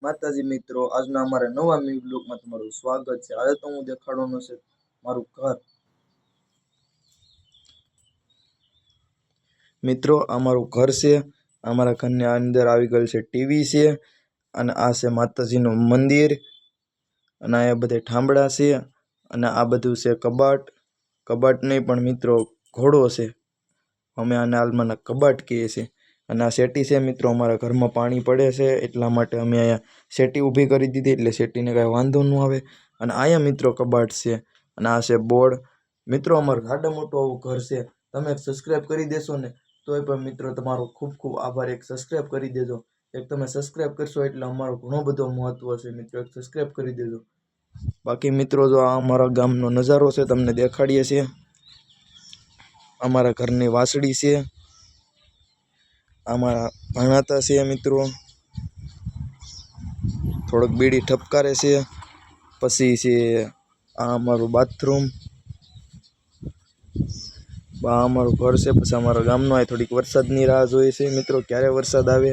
માતાજી મિત્રો, આજના અમારા નવા ન્યૂ બ્લોગમાં તમારું સ્વાગત છે। આજે તો હું દેખાડવાનો છે મારું ઘર। મિત્રો, અમારું ઘર છે। અમારા ઘરની અંદર આવી ગયેલ છે ટીવી છે, અને આ છે માતાજીનું મંદિર, અને આ બધા ઠામડા છે, અને આ બધું છે કબાટ। કબાટ નહીં પણ મિત્રો ઘોડો છે, અમે આને હાલમાં કબાટ કહીએ છીએ। અને આ શેટી છે મિત્રો, અમારા ઘરમાં પાણી પડે છે એટલા માટે અમે અહીંયા શેટી ઊભી કરી દીધી, એટલે શેટીને કાંઈ વાંધો ન આવે। અને અહીંયા મિત્રો કબાટ છે, અને આ છે બોર્ડ। મિત્રો, અમારું જાડા મોટું આવું ઘર છે। તમે સબસ્ક્રાઈબ કરી દેશો ને તોય પણ મિત્રો તમારો ખૂબ ખૂબ આભાર। એક સબસ્ક્રાઈબ કરી દેજો, એક તમે સબસ્ક્રાઈબ કરશો એટલે અમારો ઘણો બધો મહત્વ છે મિત્રો, એક સબસ્ક્રાઈબ કરી દેજો। બાકી મિત્રો, જો આ અમારા ગામનો નજારો છે, તમને દેખાડીએ છીએ। અમારા ઘરની વાસળી છે, અમારા ભણાતા છે મિત્રો, થોડોક બીડી ઠપકારે છે। પછી છે આ અમારું બાથરૂમ, આ અમારું ઘર છે। પછી અમારા ગામનો આ થોડીક વરસાદની રાહ જોઈએ છે મિત્રો, ક્યારે વરસાદ આવે।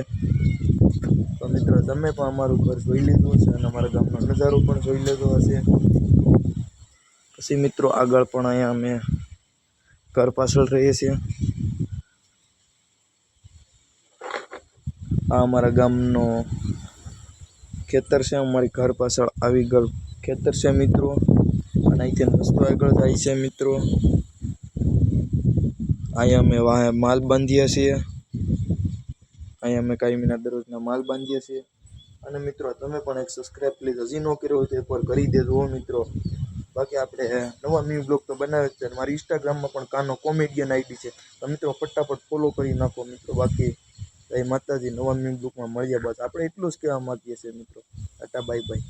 તો મિત્રો તમે પણ અમારું ઘર જોઈ લીધું છે, અને અમારા ગામનો નજારો પણ જોઈ લીધો હશે। પછી મિત્રો આગળ પણ અહીંયા અમે ઘર પાછળ રહીએ છીએ। આ અમારા ગામનો ખેતર છે, અમારી ઘર પાછળ આવી ગયેલ ખેતર છે મિત્રો, અને અહીંથી રસ્તો આગળ જાય છે મિત્રો। અહીંયા અમે માલ બાંધીએ છીએ, અહીંયા અમે કાયમીના દરરોજના માલ બાંધીએ છીએ। અને મિત્રો તમે પણ એક સબસ્ક્રાઈબ પ્લીઝ હજી ન કર્યો હોય તો એકવાર કરી દેજો મિત્રો। બાકી આપણે નવા ન્યૂ બ્લોગ તો બનાવે જ છે, મારી ઇન્સ્ટાગ્રામમાં પણ કાનો કોમેડિયન આઈડી છે, તો મિત્રો ફટાફટ ફોલો કરી નાખો મિત્રો। બાકી જય માતાજી, નવા ન્યૂ બ્લોગમાં મળીએ। બસ આપણે એટલું જ કહેવા માંગીએ છીએ મિત્રો, ટાટા બાય બાય।